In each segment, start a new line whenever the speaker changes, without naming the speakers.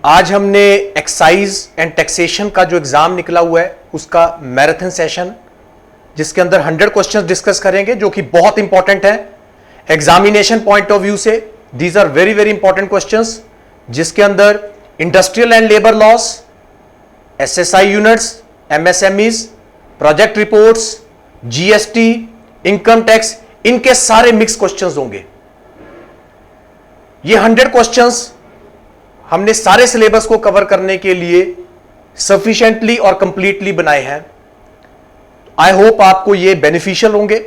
आज हमने excise and taxation का जो एग्जाम निकला हुआ है उसका मैराथन सेशन, जिसके अंदर 100 क्वेश्चंस डिस्कस करेंगे जो कि बहुत इंपॉर्टेंट है एग्जामिनेशन पॉइंट ऑफ व्यू से। These are very very important questions, जिसके अंदर industrial and labour laws, SSI units, MSMEs, project reports, GST, income tax, इनके सारे मिक्स क्वेश्चंस होंगे। ये 100 क्वेश्चंस हमने सारे सिलेबस को कवर करने के लिए सफिशिएंटली और कंप्लीटली बनाए हैं। आई होप आपको ये बेनिफिशियल होंगे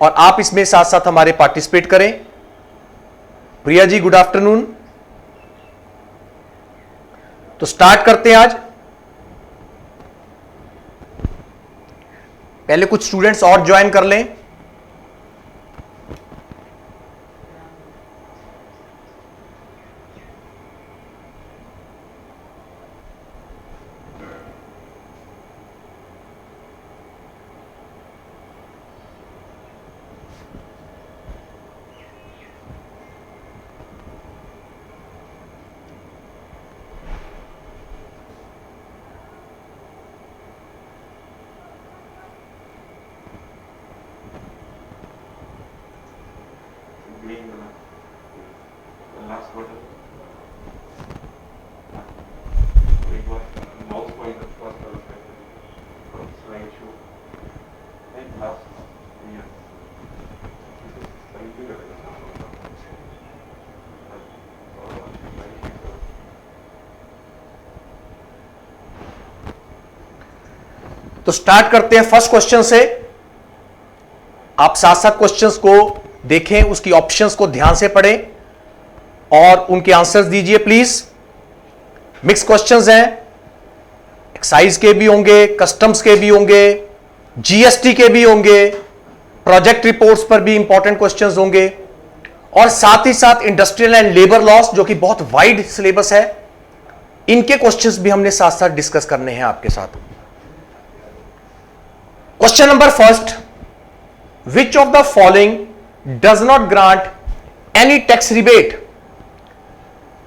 और आप इसमें साथ साथ हमारे पार्टिसिपेट करें। Priya ji, good afternoon. तो स्टार्ट करते हैं आज। पहले कुछ स्टूडेंट्स और ज्वाइन कर लें। तो स्टार्ट करते हैं फर्स्ट क्वेश्चन से। आप साथ साथ क्वेश्चंस को देखें, उसकी ऑप्शंस को ध्यान से पढ़ें और उनके आंसर्स दीजिए प्लीज। मिक्स क्वेश्चंस हैं, एक्साइज के भी होंगे, कस्टम्स के भी होंगे, जीएसटी के भी होंगे, प्रोजेक्ट रिपोर्ट्स पर भी इंपॉर्टेंट क्वेश्चंस होंगे और साथ ही साथ इंडस्ट्रियल एंड लेबर लॉस, जो कि बहुत वाइड सिलेबस है, इनके क्वेश्चंस भी हमने साथ साथ डिस्कस करने हैं आपके साथ। Question number first, which of the following does not grant any tax rebate.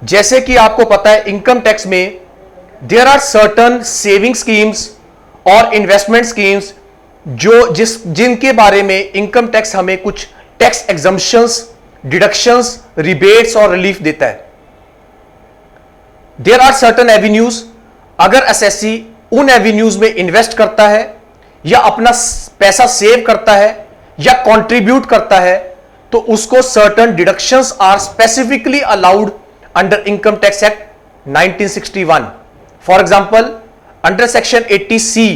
जैसे कि आपको पता है इनकम टैक्स में there are certain saving schemes और इन्वेस्टमेंट स्कीम्स जिनके बारे में इनकम टैक्स हमें कुछ टैक्स एग्जम्पशंस, डिडक्शंस, रिबेट्स और रिलीफ देता है। देयर आर सर्टन एवेन्यूज, अगर एसएससी उन एवेन्यूज में इन्वेस्ट करता है या अपना पैसा सेव करता है या कंट्रीब्यूट करता है तो उसको certain deductions are specifically allowed under income tax act 1961। For example, under section 80C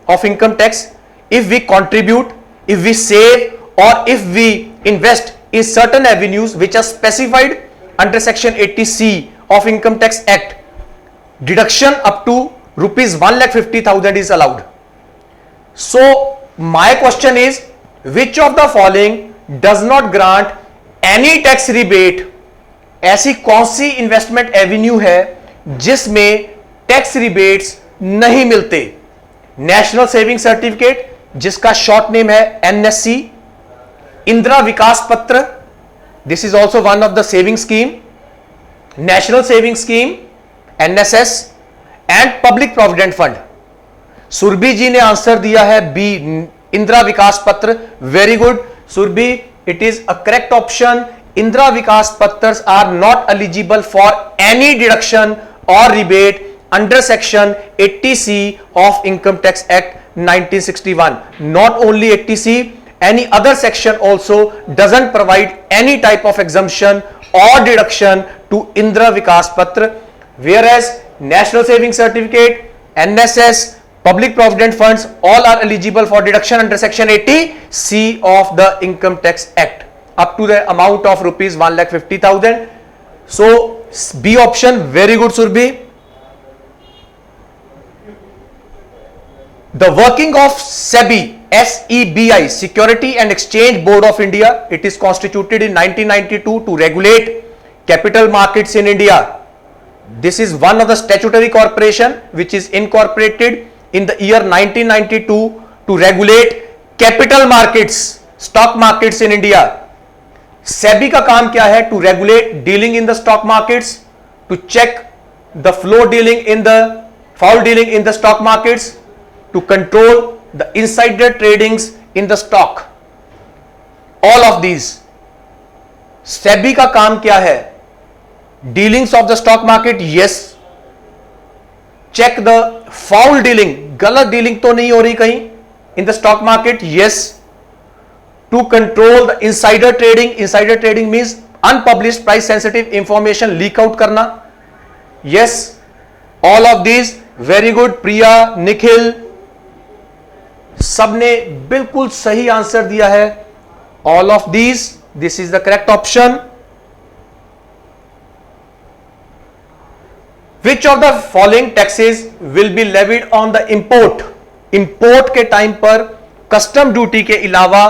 of income tax, if we contribute, if we save or if we invest in certain avenues which are specified under section 80C of income tax act, deduction up to rupees 1,50,000 is allowed. So my question is, which of the following does not grant any tax rebate? ऐसी कौन सी investment Avenue है जिसमें tax rebates नहीं मिलते? National saving certificate, जिसका short name है NSC, Indira Vikas Patra, this is also one of the saving scheme, national saving scheme NSS and public provident fund. Surabhi ji ने answer दिया है B, Indira Vikas Patra. Very good Surabhi, it is a correct option. Indira Vikas Patra are not eligible for any deduction और rebate under section 80C of income tax act 1961. Not only 80C, any other section also doesn't provide any type of exemption or deduction to Indra Vikas Patra, whereas National Saving Certificate, NSS, Public Provident Funds all are eligible for deduction under section 80C of the income tax act up to the amount of rupees 1,50,000. So B option, very good Surbhi. The working of SEBI, SEBI, Security and Exchange Board of India, it is constituted in 1992 to regulate capital markets in India. This is one of the statutory corporation which is incorporated in the year 1992 to regulate capital markets, stock markets in India. SEBI का काम क्या है? To regulate dealing in the stock markets, to check the flow dealing in the foul dealing in the stock markets, to control the insider tradings in the stock. All of these. SEBI का काम क्या है? Dealings of the stock market, yes. Check the foul dealing, गलत dealing तो नहीं हो रही कहीं in the stock market, yes. To control the insider trading means unpublished price sensitive information leak out करना, yes. All of these very good. प्रिया, निखिल, सबने बिल्कुल सही आंसर दिया है. All of these, this is the correct option. Which of the following taxes will be levied on the import? Import के time पर custom duty के अलावा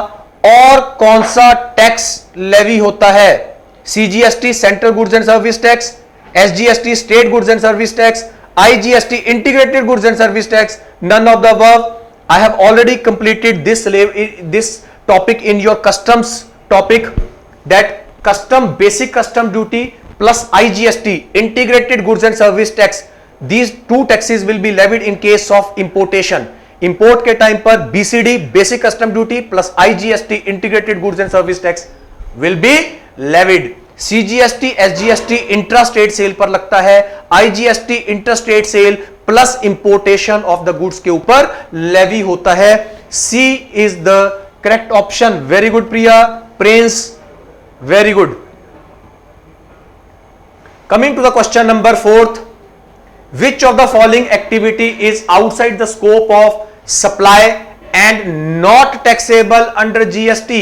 और कौन सा टैक्स लेवी होता है? CGST central goods and service tax, SGST state goods and service tax, IGST integrated goods and service tax, none of the above. I have already completed this topic in your customs topic, that custom basic custom duty plus IGST integrated goods and service tax, these two taxes will be levied in case of importation. Import के time पर BCD basic custom duty plus IGST integrated goods and service tax will be levied. CGST SGST intra-state sale पर लगता है, IGST inter-state sale plus importation of the goods के ऊपर levy होता है. C is the correct option. Very good Priya, Prince, very good. Coming to the question number 4th, which of the following activity is outside the scope of supply and not taxable under GST?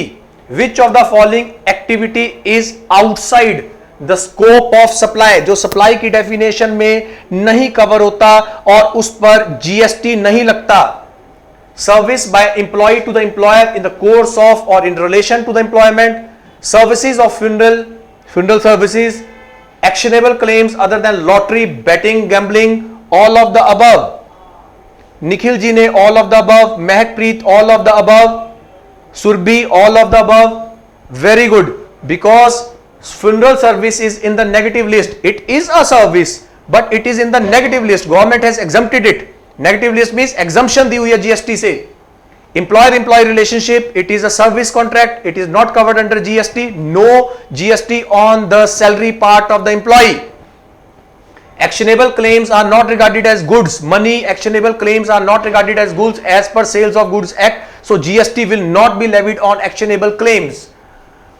Which of the following activity is outside the scope of supply? जो supply की definition में नहीं cover होता और उस पर GST नहीं लगता. Service by employee to the employer in the course of or in relation to the employment, services of funeral services, actionable claims other than lottery, betting, gambling, all of the above. Nikhil ji ने all of the above, Mehakpreet all of the above, Surabhi all of the above. Very good, because funeral service is in the negative list. It is a service but it is in the negative list. Government has exempted it. Negative list means exemption दी हुई है GST से. Employer-employee relationship, it is a service contract, it is not covered under GST. No GST on the salary part of the employee. Actionable claims are not regarded as goods. Money actionable claims are not regarded as goods as per Sales of Goods Act. So GST will not be levied on actionable claims.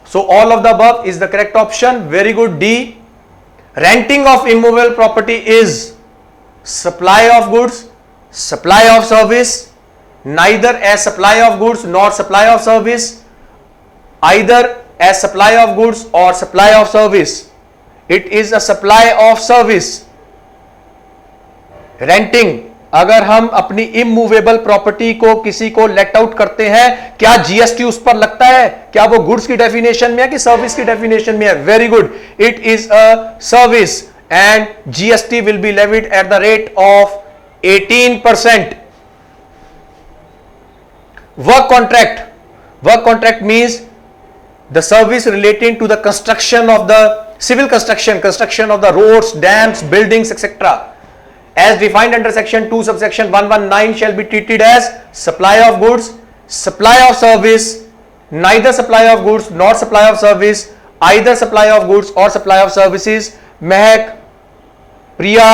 So all of the above is the correct option. Very good. D. Renting of immovable property is supply of goods, supply of service, neither as supply of goods nor supply of service, either as supply of goods or supply of service. It is a supply of service. Renting, अगर हम अपनी immovable property को किसी को let out करते हैं, क्या GST उस पर लगता है? क्या वो गुड्स की डेफिनेशन में है कि सर्विस की डेफिनेशन में है? Very good, it is a service and GST will be levied at the rate of 18%. Work contract means the service relating to the construction of the civil construction of the roads, dams, buildings, etc. as defined under section 2 subsection 119 shall be treated as supply of goods, supply of service, neither supply of goods nor supply of service, either supply of goods or supply of services. Mahak, Priya,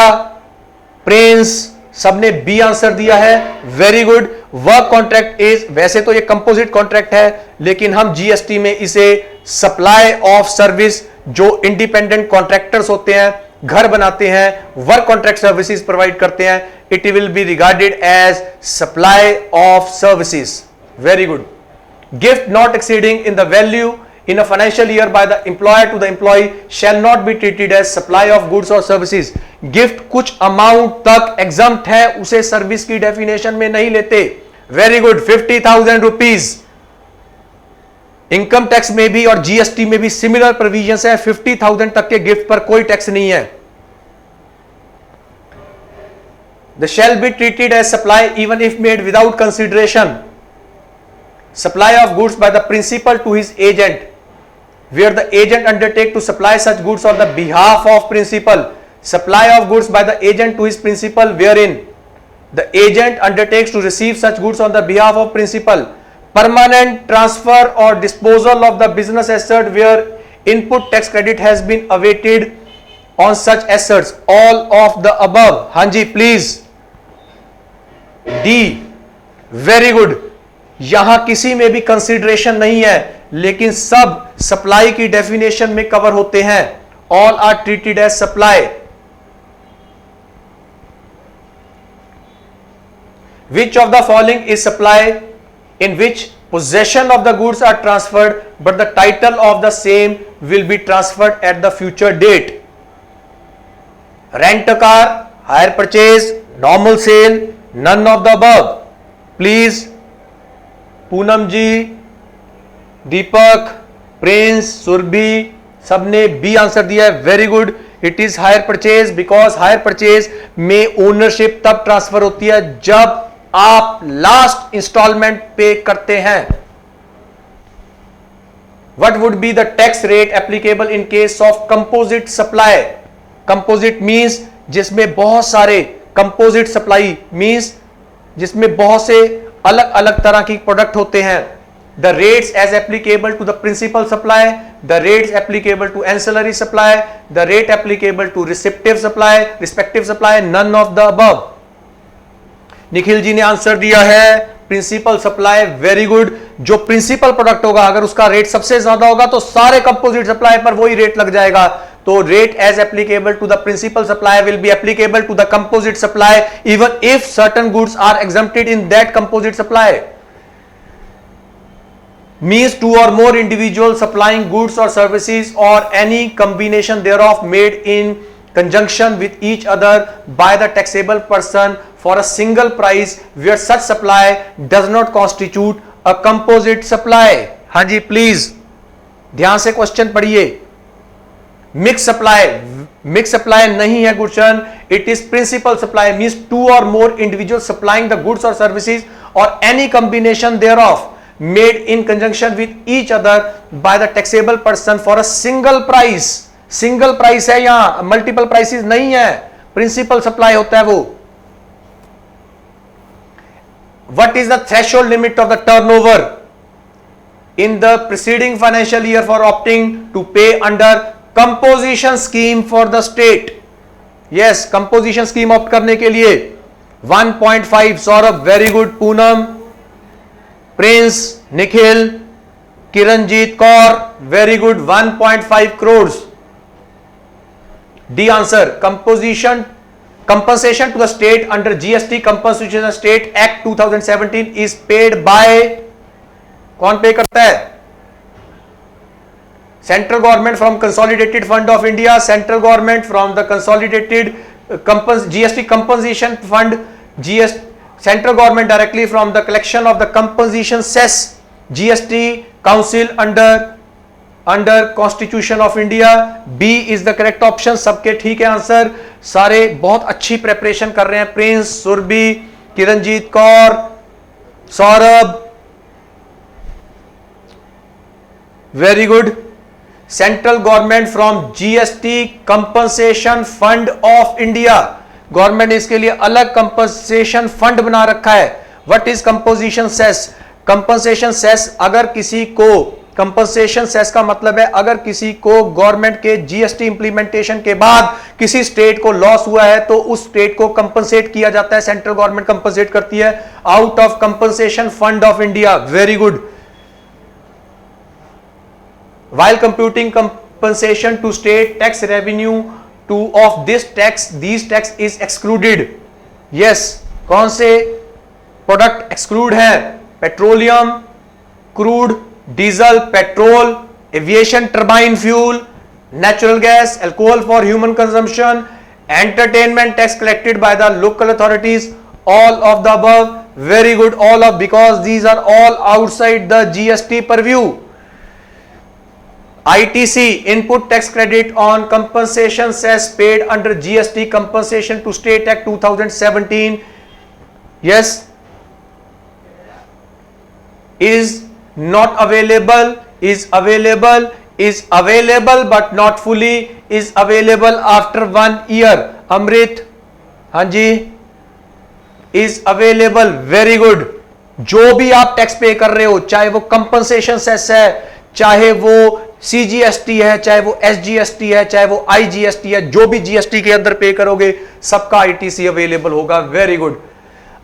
Prince, सबने B answer दिया है. Very good. Work contract is, वैसे तो ये composite contract है लेकिन हम GST में इसे सप्लाई ऑफ सर्विस, जो इंडिपेंडेंट कॉन्ट्रैक्टर्स होते हैं, घर बनाते हैं, वर्क कॉन्ट्रैक्ट सर्विसेज प्रोवाइड करते हैं, it will be regarded as supply of services. Very good. Gift not exceeding in the value in a financial year by the employer to the employee shall not be treated as supply of goods or services. Gift कुछ amount तक exempt है, उसे service की definition में नहीं लेते. Very good. 50,000 rupees. Income tax में भी और जीएसटी में भी सिमिलर प्रोविजंस है. 50,000 तक के गिफ्ट पर कोई टैक्स नहीं है. They shall be treated as supply even if made without consideration. Supply of goods by the principal to his agent, where the agent undertake to supply such goods on the behalf of principal. supply of goods by the agent to his principal wherein the agent undertakes to receive such goods on the behalf of principal, permanent transfer or disposal of the business asset where input tax credit has been awaited on such assets, all of the above. हाँ जी please, D, very good. यहां किसी में भी consideration नहीं है, लेकिन सब supply की डेफिनेशन में कवर होते हैं. All are treated as supply. Which of the following is supply in which possession of the goods are transferred but the title of the same will be transferred at the future date? Rent a car, hire purchase, normal sale, none of the above. Please, Poonam ji, Deepak, Prince, Surabhi, सबने B answer दिया है. Very good. It is hire purchase because hire purchase में ownership तब transfer होती है जब आप last instalment pay करते हैं. What would be the tax rate applicable in case of composite supply? Composite means जिसमें बहुत सारे, कंपोजिट सप्लाई मींस जिसमें बहुत से अलग अलग तरह की प्रोडक्ट होते हैं. The rates as applicable to the principal supply, the rates applicable to ancillary supply, the rate applicable to respective supply, none of the above. Nikhil ji ने आंसर दिया है प्रिंसिपल सप्लाई. Very good. जो प्रिंसिपल प्रोडक्ट होगा अगर उसका rate सबसे ज्यादा होगा तो सारे कंपोजिट सप्लाई पर वही रेट लग जाएगा. तो rate as applicable to the principal supply will be applicable to the composite supply even if certain goods are exempted in that composite supply. Means two or more individuals supplying goods or services or any combination thereof made in conjunction with each other by the taxable person for a single price where such supply does not constitute a composite supply. हाँ जी please ध्यान से question पढ़िए. Mix supply नहीं है Gurshan. It is principal supply. Means two or more individual supplying the goods or services or any combination thereof made in conjunction with each other by the taxable person for a single price. Single price है, यहां multiple prices नहीं है. Principal supply होता है वो. What is the threshold limit of the turnover in the preceding financial year for opting to pay under composition scheme for the state? Yes, composition scheme opt करने के लिए 1.5. Saurabh very good. Poonam, Prince, Nikhil, Kiranjeet Kaur very good. 1.5 crore. D answer. compensation to the state under GST Compensation State Act 2017 is paid by, कौन पे करता है? Central government from consolidated fund of India, central government from the consolidated GST compensation fund, central government directly from the collection of the compensation cess, GST council under constitution of India. B is the correct option. सबके ठीक है answer. सारे बहुत अच्छी preparation कर रहे हैं. Prince, Surabhi, Kiranjeet Kaur, Saurabh, very good. Central government from GST compensation fund of India. Government ने इसके लिए अलग कंपनसेशन फंड बना रखा है. What is composition cess? Compensation cess अगर किसी को, कंपनसेशन सेस का मतलब है अगर किसी को गवर्नमेंट के GST इंप्लीमेंटेशन के बाद किसी स्टेट को लॉस हुआ है तो उस स्टेट को कंपनसेट किया जाता है. सेंट्रल गवर्नमेंट कंपनसेट करती है out of compensation fund of India. Very good. while computing compensation to state tax revenue to of this tax, these tax is excluded. yes, कौन से प्रोडक्ट एक्सक्लूड है? Petroleum, crude, diesel, petrol, aviation turbine fuel, natural gas, alcohol for human consumption, entertainment tax collected by the local authorities, all of the above. Very good. All of, because these are all outside the GST purview. ITC, input tax credit on compensation cess paid under GST Compensation to State Act 2017. Yes, is not available, is available is available but not fully, is available after 1 year. अमृत, हाँ जी, is available, very good. जो भी आप tax पे कर रहे हो, चाहे वो कंपनसेशन सेस है, चाहे वो सीजीएसटी है, चाहे वो एसजीएसटी है, चाहे वो आईजीएसटी है, जो भी जीएसटी के अंदर पे करोगे सबका आईटीसी अवेलेबल होगा. Very good.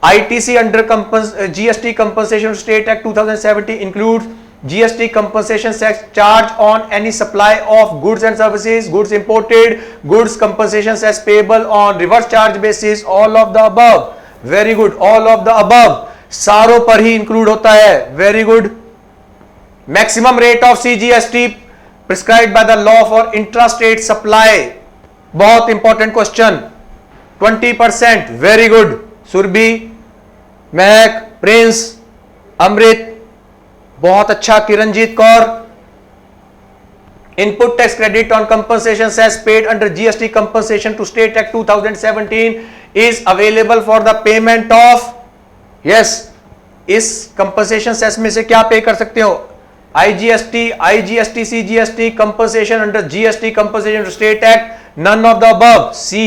ITC under GST compensation state act 2017 includes GST compensation tax charge on any supply of goods and services, goods imported, goods compensation tax payable on reverse charge basis, all of the above. Very good, all of the above. सारों पर ही include होता है. Very good. Maximum rate of CGST prescribed by the law for intrastate supply. बहुत important question. 20%. Very good. Surabhi, Mehak, Prince, Amrit, बहुत अच्छा. Kiranjeet Kaur, input tax credit on compensation cess paid under GST compensation to state act 2017 is available for the payment of. Yes, इस compensation cess में से क्या pay कर सकते हो? IGST, CGST, compensation under GST compensation to state act, none of the above. C.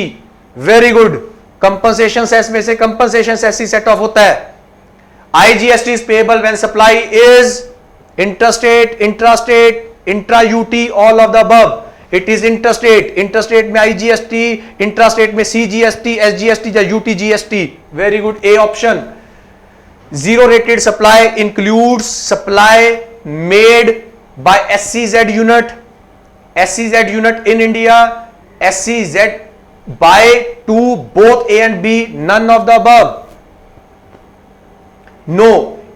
Very good. Compensation cess में से compensation cess ही सेट ऑफ होता है. IGST is payable when supply is interstate, intrastate, intra-UT, all of the above. It is interstate. Interstate में IGST, intrastate में CGST, SGST या UTGST. Very good. A option. Zero rated supply includes supply made by SCZ unit, SCZ unit in India, SCZ by to both A and B, none of the above. No,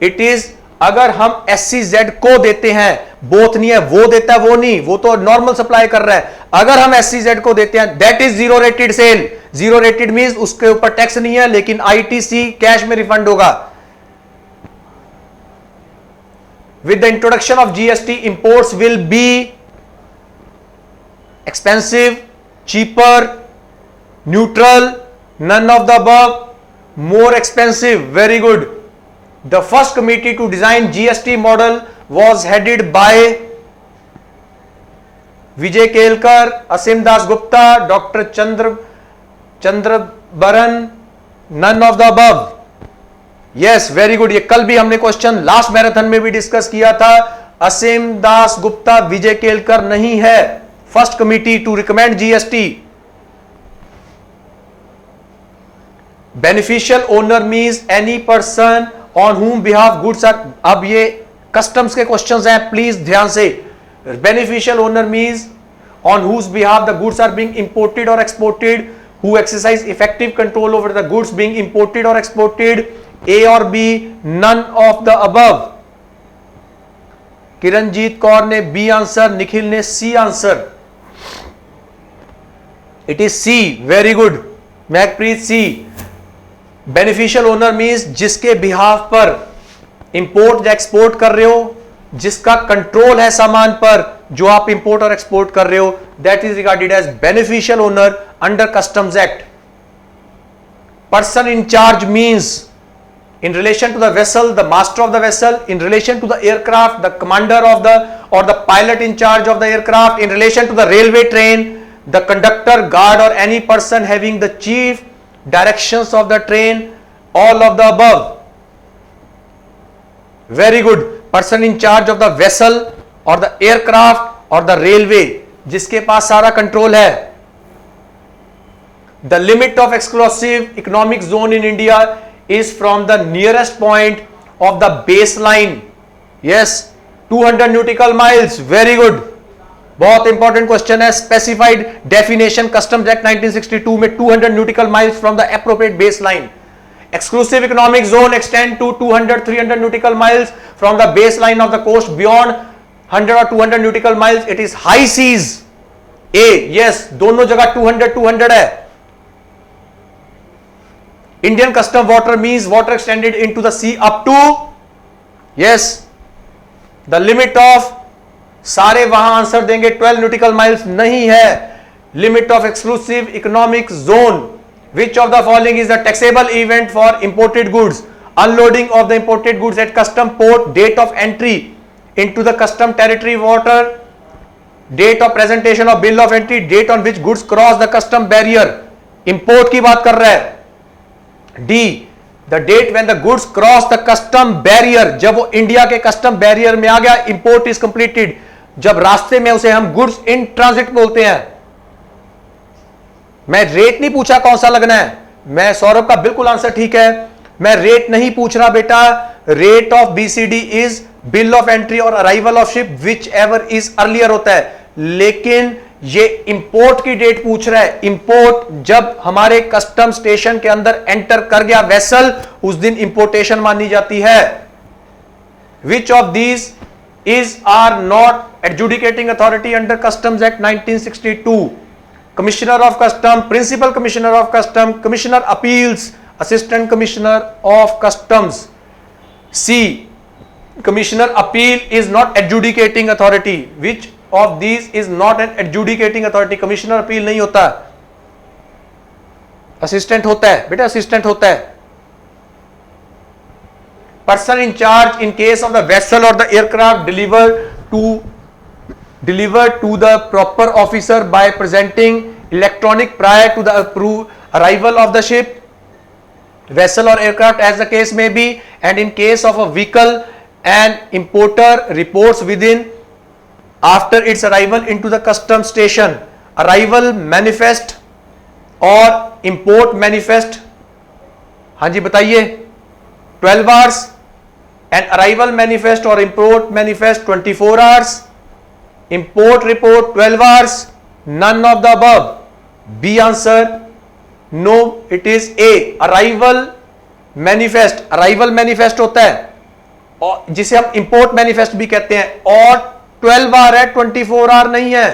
it is अगर हम SCZ को देते हैं, both नहीं है, वो देता है वो नहीं, वो तो नॉर्मल सप्लाई कर रहा है. अगर हम SCZ को देते हैं that is zero rated sale. Zero rated means उसके ऊपर टैक्स नहीं है, लेकिन आईटीसी कैश में रिफंड होगा. With the introduction of GST imports will be expensive, cheaper, neutral, none of the above, more expensive. Very good. The first committee to design GST model was headed by Vijay Kelkar, Asim Das Gupta, Dr. Chandra Baran, none of the above. Yes, very good. ये कल भी हमने question last marathon में भी discuss किया था. असीम दास गुप्ता, विजय केलकर नहीं है first committee to recommend GST. Beneficial owner means any person on whom behalf goods are. अब ये कस्टम्स के क्वेश्चंस हैं, प्लीज ध्यान से. Beneficial owner means on whose behalf the goods are being imported or exported, who exercise effective control over the goods being imported or exported. A or B, none of the above. Kiranjeet Kaur ने B answer, Nikhil ने C answer. It is C. Very good. Mehakpreet C. Beneficial owner means जिसके behalf पर import या export कर रहे हो, जिसका control है सामान पर जो आप इंपोर्ट और एक्सपोर्ट कर रहे हो, that is regarded as beneficial owner under customs act. Person in charge means in relation to the vessel, the master of the vessel; in relation to the aircraft, the commander of the or the pilot in charge of the aircraft; in relation to the railway train, the conductor, guard or any person having the chief directions of the train, all of the above. Very good. Person in charge of the vessel or the aircraft or the railway, जिसके पास सारा control है. The limit of exclusive economic zone in India is from the nearest point of the baseline. Yes, 200 nautical miles. Very good. बहुत important question है. Specified definition customs act 1962 में 200 nautical miles from the appropriate baseline. Exclusive economic zone extend to 200-300 nautical miles from the baseline of the coast. Beyond 100 or 200 nautical miles, it is high seas. A. Yes, दोनों जगह 200 है. Indian custom water means water extended into the sea up to, yes, the limit of, सारे वहां answer देंगे 12 nautical miles नहीं है. Limit of exclusive economic zone, which of the following is the taxable event for imported goods? Unloading of the imported goods at custom port, date of entry into the custom territory water, date of presentation of bill of entry, date on which goods cross the custom barrier, import की बात कर रहा है। D, the date when the goods cross the custom barrier, जब वो India के custom barrier में आ गया, इंपोर्ट इज कंप्लीटेड। जब रास्ते में उसे हम गुड्स इन ट्रांजिट बोलते हैं। मैं रेट नहीं पूछा कौन सा लगना है, मैं सौरभ का बिल्कुल आंसर ठीक है, मैं रेट नहीं पूछ रहा बेटा। Rate of BCD is bill of entry or arrival of ship whichever is earlier होता है, लेकिन ये इंपोर्ट की डेट पूछ रहा है। इंपोर्ट जब हमारे कस्टम स्टेशन के अंदर एंटर कर गया वेसल, उस दिन इंपोर्टेशन मानी जाती है। Which of these is are not adjudicating authority under customs act 1962? Commissioner of custom, principal commissioner of custom, commissioner appeals, assistant commissioner of customs. C, commissioner appeal is not adjudicating authority. Which of these is not an adjudicating authority? Commissioner appeal नहीं होता, assistant होता है बेटा, assistant होता है। Person in charge in case of the vessel or the aircraft delivered to the proper officer by presenting electronic prior to the arrival of the ship, vessel or aircraft as the case may be, and in case of a vehicle an importer reports within after its arrival into the custom station. Arrival manifest और import manifest, हाँ जी बताइए, 12 hours, and arrival manifest or import manifest 24 hours, import report 12 hours, none of the above. B answer, no, it is A, arrival manifest। arrival manifest होता है और जिसे हम import manifest भी कहते हैं, और 12 hour है, 24 hour नहीं है।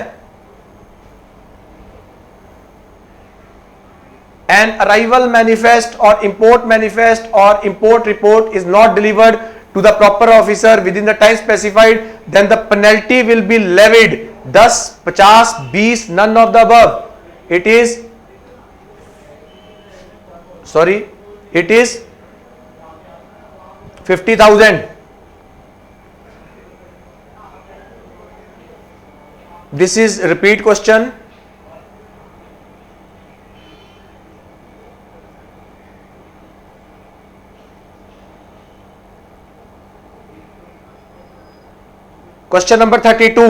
An arrival manifest or import report is not delivered to the proper officer within the time specified, then the penalty will be levied 10, 50, 20, none of the above. It is 50,000. This is repeat question. Question number 32.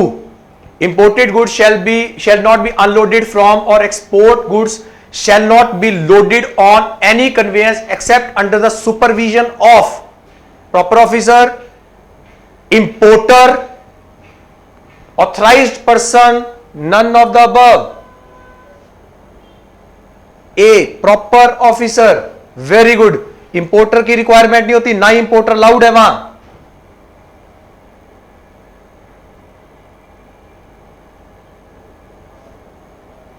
Imported goods shall not be unloaded from, or export goods shall not be loaded on any conveyance except under the supervision of proper officer, importer, authorized person, none of the above. A, proper officer, very good। importer की requirement नहीं होती, ना ही importer allowed है वहां।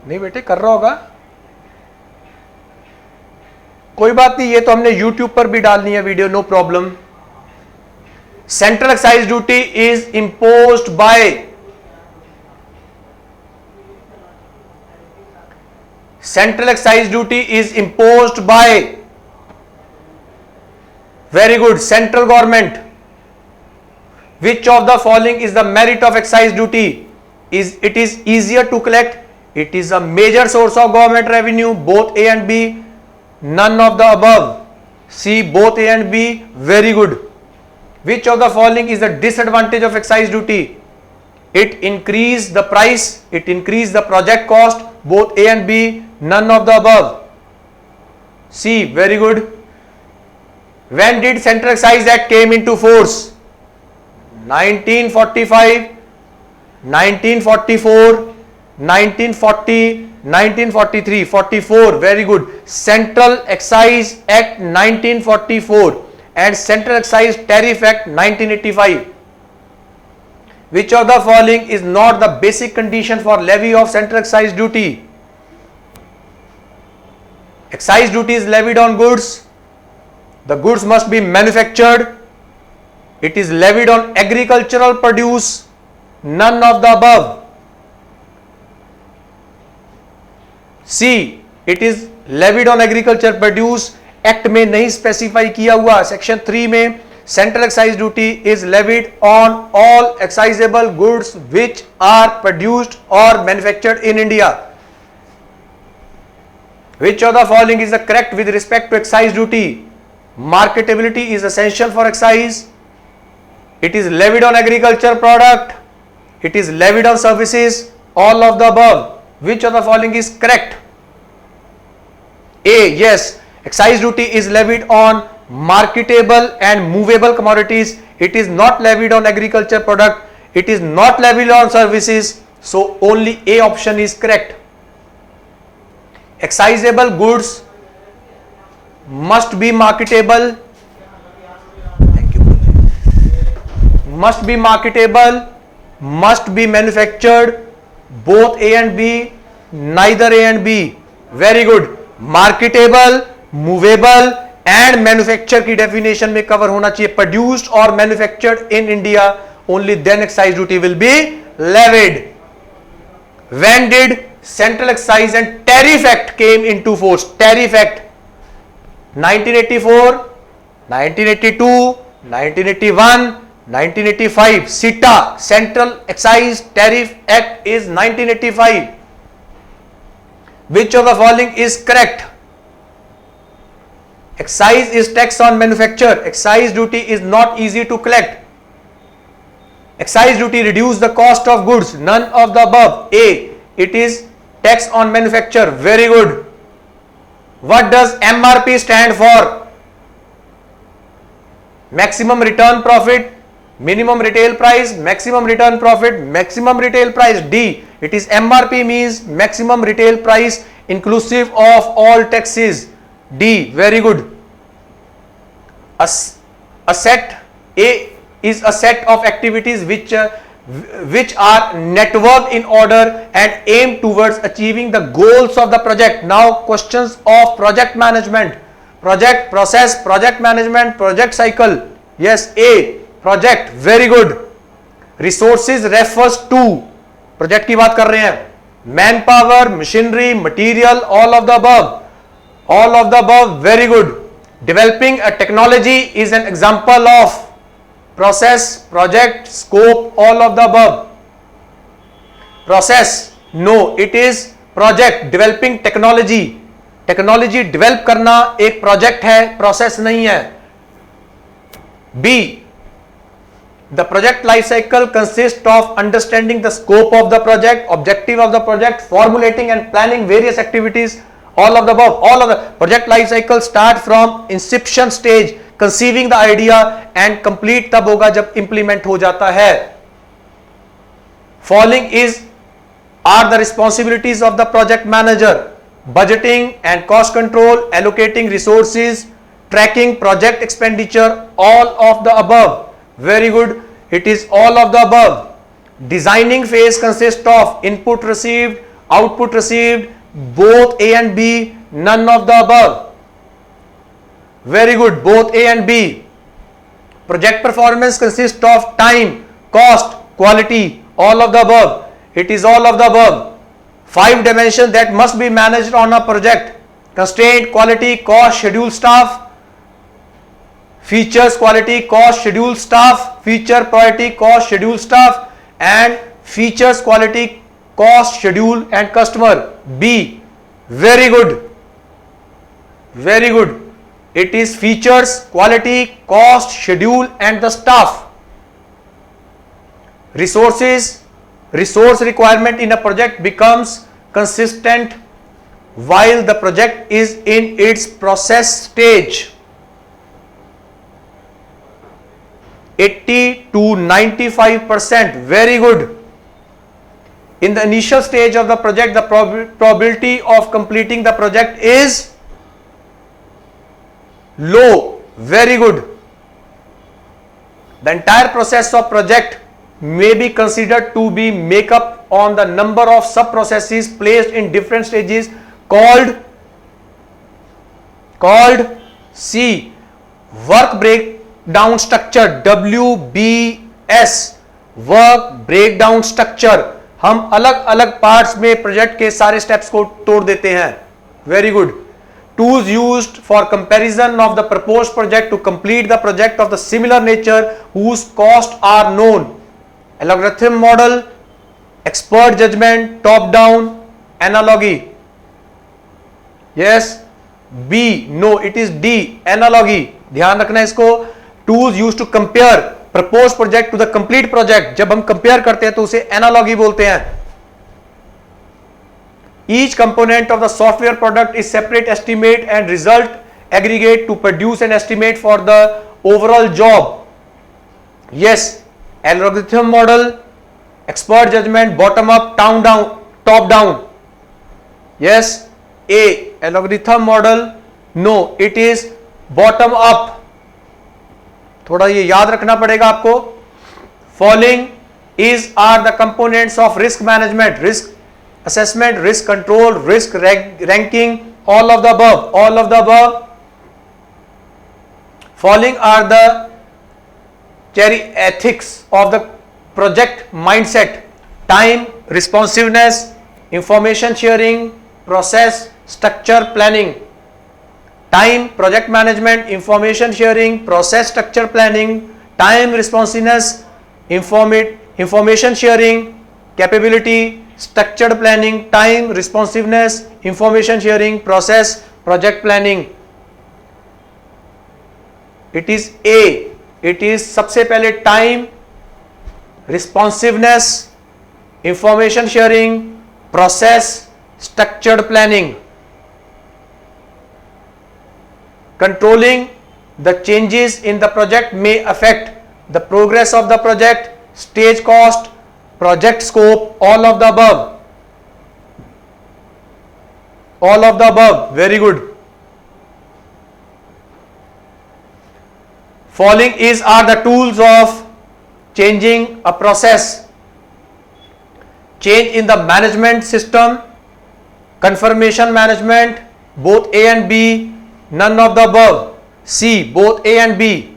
नहीं बेटे कर रहा होगा, कोई बात नहीं, ये तो हमने YouTube पर भी डालनी है video, no problem. Central excise duty is imposed by very good, central government. Which of the following is the merit of excise duty? It is easier to collect, it is a major source of government revenue, both A and B, none of the above. C, both A and B, very good. Which of the following is the disadvantage of excise duty? It increase the price, it increase the project cost, both A and B, none of the above. C, very good. When did Central Excise Act came into force? 1945, 1944, 1940, 1943, 44, very good. Central Excise Act 1944 and Central Excise Tariff Act 1985. Which of the following is not the basic condition for levy of Central Excise duty? Excise duty is levied on goods. The goods must be manufactured. It is levied on agricultural produce. None of the above. C, it is levied on agriculture produce. Act में नहीं specify किया हुआ, section 3 में Central excise duty is levied on all excisable goods which are produced or manufactured in India. Which of the following is the correct with respect to excise duty? Marketability is essential for excise. It is levied on agriculture product. It is levied on services. All of the above. Which of the following is correct? A. Yes, excise duty is levied on marketable and movable commodities. It is not levied on agriculture product. It is not levied on services. So only A option is correct. Excisable goods must be marketable. Thank you. Must be marketable. Must be manufactured. Both A and B. Neither A and B. Very good. Marketable, movable and manufacture की definition में cover होना चाहिए. Produced और manufactured in India, only then excise duty will be levied. When did central excise and tariff act came into force? Tariff act 1984, 1982, 1981, 1985. CETA central excise tariff act is 1985. Which of the following is correct? Excise is tax on manufacture. Excise duty is not easy to collect. Excise duty reduce the cost of goods. None of the above. A. It is tax on manufacture. Very good. What does MRP stand for? Maximum return profit, minimum retail price, maximum return profit, maximum retail price. D. It is MRP means maximum retail price inclusive of all taxes. D. Very good. A set A is a set of activities which are networked in order and aim towards achieving the goals of the project. Now questions of project management. Project process, project management, project cycle. Yes, A. Project. Very good. Resources refers to, project की बात कर रहे हैं, man power, machinery, material, all of the above. All of the above. Very good. Developing a technology is an example of process, project, scope, all of the above. Process no, it is project. Developing technology, technology develop करना एक project है, process नहीं है. B. The project life cycle consists of understanding the scope of the project, objective of the project, formulating and planning various activities, all of the above. All of the project life cycle start from inception stage, conceiving the idea, and complete तब होगा जब implement हो जाता है. Following are the responsibilities of the project manager: budgeting and cost control, allocating resources, tracking project expenditure, all of the above. Very good. It is all of the above. Designing phase consists of input received, output received, both A and B, none of the above. Very good. Both A and B. Project performance consists of time, cost, quality, all of the above. It is all of the above. 5 dimensions that must be managed on a project: constraint, quality, cost, schedule, staff. Features, quality, cost, schedule, staff. Feature, priority, cost, schedule, staff. And features, quality, cost, schedule, and customer. B. Very good. Very good. It is features, quality, cost, schedule, and the staff. Resources. Resource requirement in a project becomes consistent while the project is in its process stage. 80 to 95%. Very good. In the initial stage of the project, the probability of completing the project is low. Very good. The entire process of project may be considered to be make up on the number of sub processes placed in different stages called C. Work breakdown structure. WBS. Work breakdown structure. हम अलग अलग parts में project के सारे steps को तोड़ देते हैं. Very good. tools used for comparison of the proposed project to complete the project of the similar nature whose costs are known. Algorithm model, expert judgment, top down, analogy. Yes, B, no, it is D, analogy. ध्यान रखना इसको. Tools used to compare proposed project to the complete project. जब हम compare करते हैं तो उसे analogy बोलते हैं. Each component of the software product is separate estimate and result aggregate to produce an estimate for the overall job. Yes, algorithm model, expert judgment, bottom up, top down. Yes, A, algorithm model. No, it is bottom up. थोड़ा ये याद रखना पड़ेगा आपको. Following are the components of risk management, risk assessment, risk control, risk ranking, all of the above, all of the above. Following are the cherry ethics of the project mindset: time, responsiveness, information sharing, process, structure, planning. Time, project management, information sharing, process, structure, planning. Time, responsiveness, information sharing, capability, structured planning. Time, responsiveness, information sharing, process, project planning. It is A. It is सबसे पहले time, responsiveness, information sharing, process, structured planning. Controlling the changes in the project may affect the progress of the project, stage cost, project scope, all of the above. All of the above. Very good. Following are the tools of changing a process: change in the management system, confirmation management, both A and B, none of the above. C, both A and B.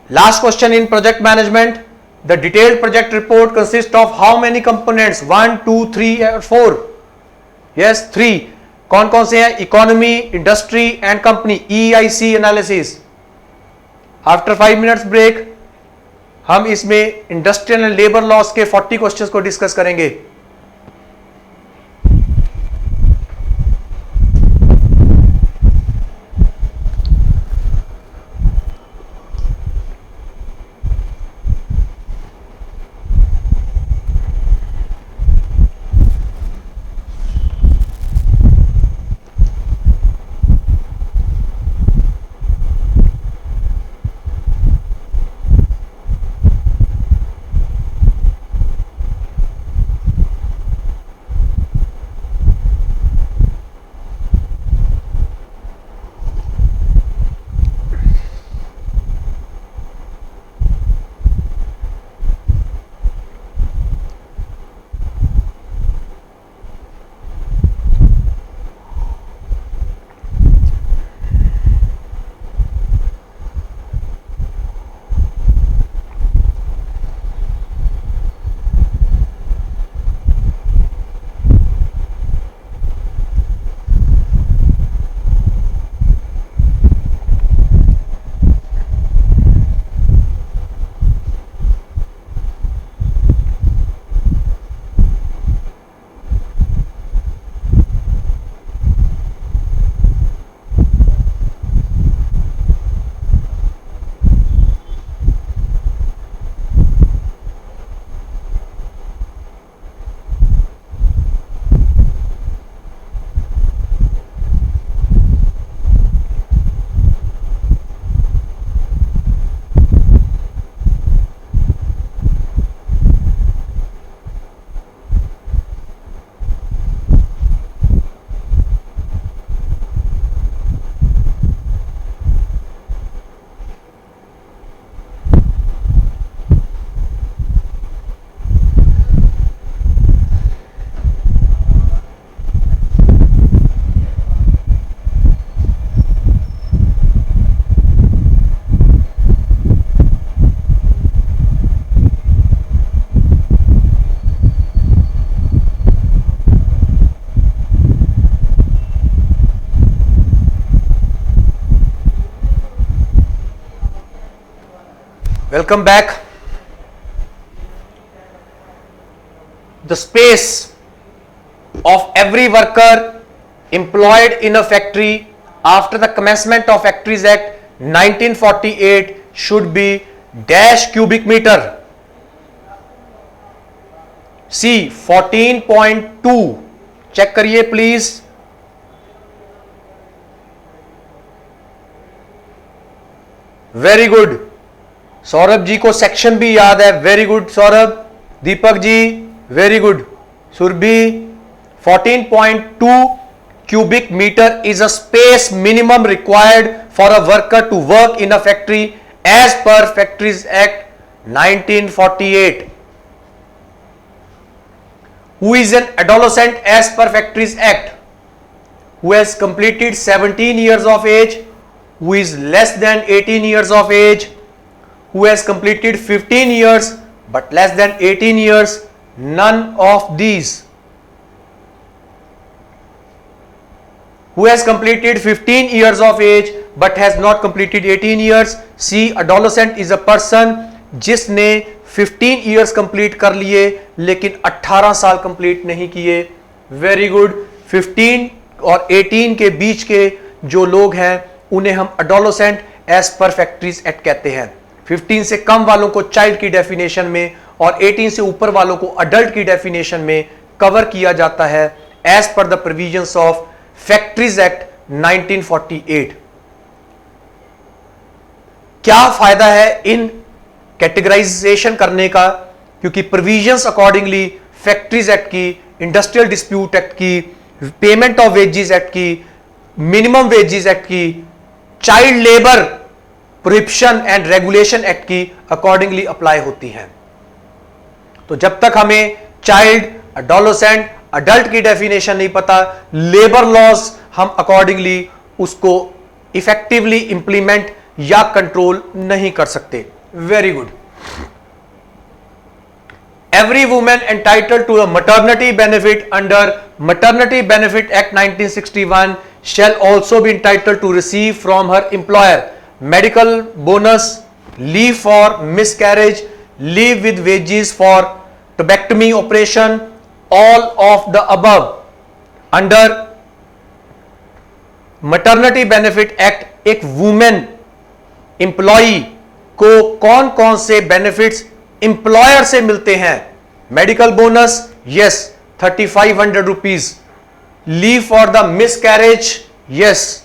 Last question in project management. The detailed project report consists of how many components? 1, 2, 3 or 4? Yes, 3. कौन कौन से हैं? Economy, industry and company. EIC analysis. After 5 minutes break हम इसमें industrial and labour loss के 40 questions को discuss करेंगे. Welcome back. The space of every worker employed in a factory after the commencement of Factories Act 1948 should be dash cubic meter. C 14.2. Check करिए please. Very good. Saurabh ji को section भी याद है. Very good Saurabh. Deepak ji very good. Surabhi 14.2 cubic meter is a space minimum required for a worker to work in a factory as per Factories Act 1948. Who is an adolescent as per Factories Act? Who has completed 17 years of age, who is less than 18 years of age, who has completed 15 years but less than 18 years, none of these. Who has completed 15 years of age but has not completed 18 years. C adolescent is a person जिसने 15 years complete कर लिए लेकिन 18 साल complete नहीं किए. Very good. 15 और 18 के बीच के जो लोग हैं उन्हें हम adolescent as per Factories Act कहते हैं. 15 से कम वालों को चाइल्ड की डेफिनेशन में और 18 से ऊपर वालों को अडल्ट की डेफिनेशन में कवर किया जाता है as per the provisions of factories act 1948. क्या फायदा है इन कैटेगराइजेशन करने का? क्योंकि प्रोविजंस अकॉर्डिंगली फैक्ट्रीज एक्ट की, इंडस्ट्रियल डिस्प्यूट एक्ट की, पेमेंट ऑफ वेजेस एक्ट की, मिनिमम वेजेस एक्ट की, child labour prohibition and regulation act की अकॉर्डिंगली अप्लाई होती हैं. तो जब तक हमें चाइल्ड, एडोलेसेंट, अडल्ट की डेफिनेशन नहीं पता, लेबर लॉज हम अकॉर्डिंगली उसको इफेक्टिवली इंप्लीमेंट या कंट्रोल नहीं कर सकते. Very good. Every woman entitled to a maternity benefit under Maternity Benefit Act 1961 shall also be entitled to receive from her employer medical bonus, leave for miscarriage, leave with wages for tubectomy operation, all of the above. Under Maternity Benefit Act एक women employee को कौन कौन से benefits employer से मिलते हैं? Medical bonus, yes 3500 rupees. Leave for the miscarriage, yes.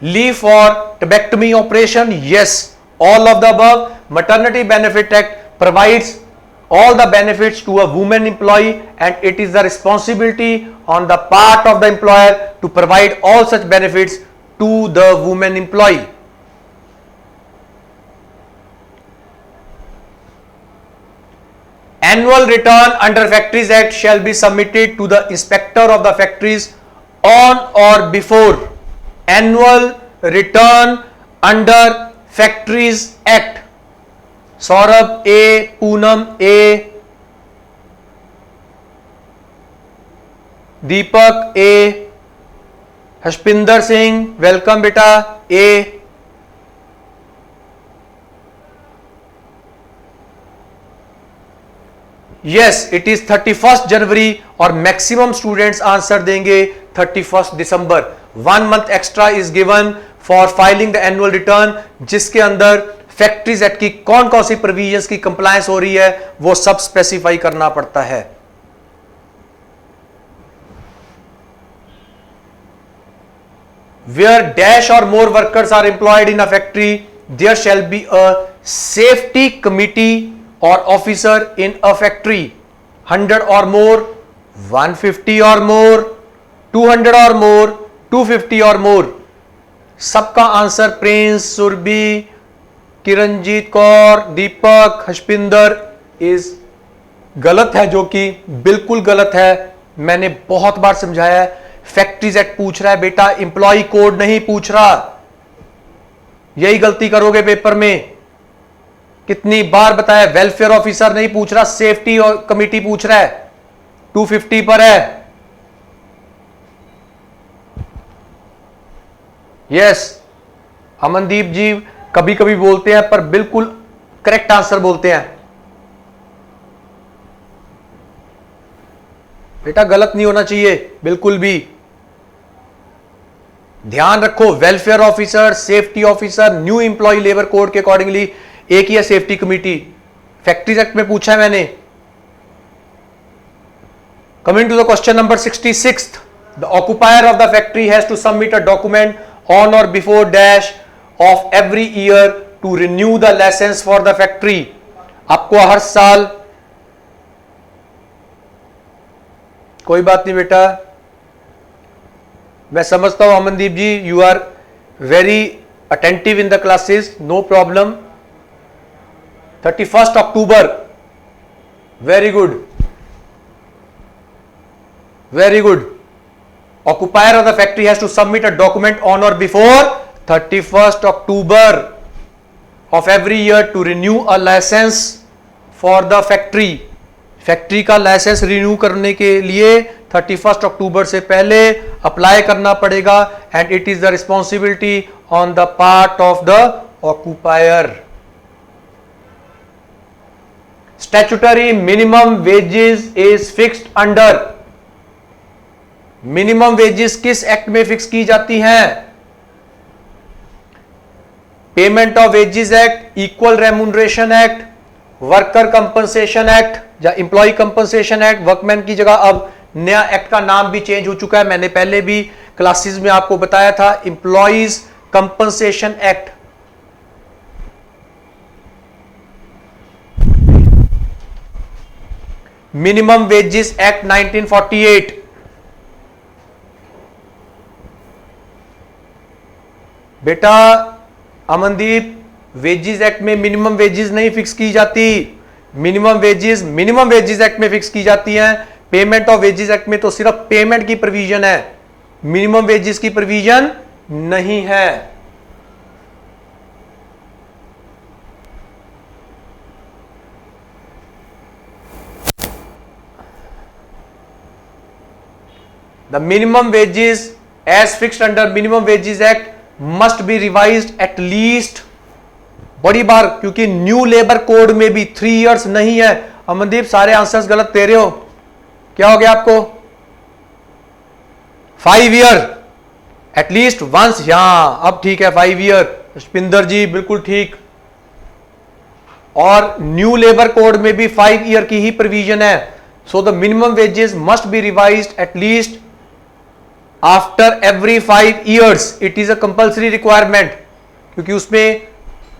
Leave for tubectomy operation, yes. All of the above. Maternity benefit act provides all the benefits to a woman employee and it is the responsibility on the part of the employer to provide all such benefits to the woman employee. Annual return under Factories Act shall be submitted to the inspector of the factories on or before. Annual return under Factories Act. Saurabh A, Poonam A, Deepak A, Harshpinder Singh welcome बेटा A. Yes, it is 31 January और maximum students answer देंगे 31 दिसंबर. 1 month extra is given for filing the annual return, जिसके अंदर factories act की कौन कौन सी provisions की कंप्लायंस हो रही है वो सब स्पेसिफाई करना पड़ता है. Where dash or more workers are employed in a factory there shall be a safety committee or officer in a factory. 100 or मोर, 150 और मोर, 200 और मोर, 250 और मोर. सबका आंसर प्रिंस, सुरभि, किरणजीत कौर, दीपक, हर्षपिंदर इज गलत है, जो कि बिल्कुल गलत है. मैंने बहुत बार समझाया है. फैक्ट्रीज एक्ट पूछ रहा है बेटा, एम्प्लॉय कोड नहीं पूछ रहा. यही गलती करोगे पेपर में. कितनी बार बताया, वेलफेयर ऑफिसर नहीं पूछ रहा, सेफ्टी और कमिटी पूछ रहा है. 250 पर है. यस, अमनदीप जी कभी कभी बोलते हैं पर बिल्कुल करेक्ट आंसर बोलते हैं। बेटा गलत नहीं होना चाहिए बिल्कुल भी। ध्यान रखो, welfare officer, safety officer, new employ labour code के अकॉर्डिंगली एक ही है सेफ्टी कमिटी। फैक्ट्रीज एक्ट में पूछा है मैंने। Coming to the question number 66, the occupier of the factory has to submit a document on or before dash of every year to renew the licence for the factory. आपको हर साल, कोई बात नहीं बेटा, मैं समझता हूं Amandeep ji, you are very attentive in the classes, no problem. 31 October, very good, very good. Occupier of the factory has to submit a document on or before 31 October of every year to renew a licence for the factory. Factory का licence renew करने के लिए 31 अक्टूबर से पहले apply करना पड़ेगा, and it is the responsibility on the part of the occupier. Statutory minimum wages is fixed under, minimum wages किस act में फिक्स की जाती हैं? Payment of wages act, equal remuneration act, worker compensation act या employee compensation act. Workman की जगह अब नया एक्ट का नाम भी चेंज हो चुका है, मैंने पहले भी क्लासेस में आपको बताया था, employees compensation act. Minimum wages act 1948, बेटा अमनदीप, वेजेस एक्ट में मिनिमम वेजेस नहीं फिक्स की जाती। मिनिमम वेजेस एक्ट में फिक्स की जाती हैं। पेमेंट ऑफ वेजेस एक्ट में तो सिर्फ पेमेंट की प्रोविजन है, मिनिमम वेजेस की प्रोविजन नहीं है। The minimum wages as fixed under minimum wages act must be revised at least, बड़ी बार, क्योंकि न्यू लेबर कोड में भी 3 इयर्स नहीं है। अमनदीप सारे आंसर्स गलत दे रहे हो, क्या हो गया आपको? 5 ईयर एटलीस्ट वंस, यहां अब ठीक है 5 ईयर। पुष्पिंदर जी बिल्कुल ठीक। और न्यू लेबर कोड में भी 5 ईयर की ही प्रोविजन है। So the minimum wages must be revised at least after every 5 years. It is a compulsory requirement, क्योंकि उसमें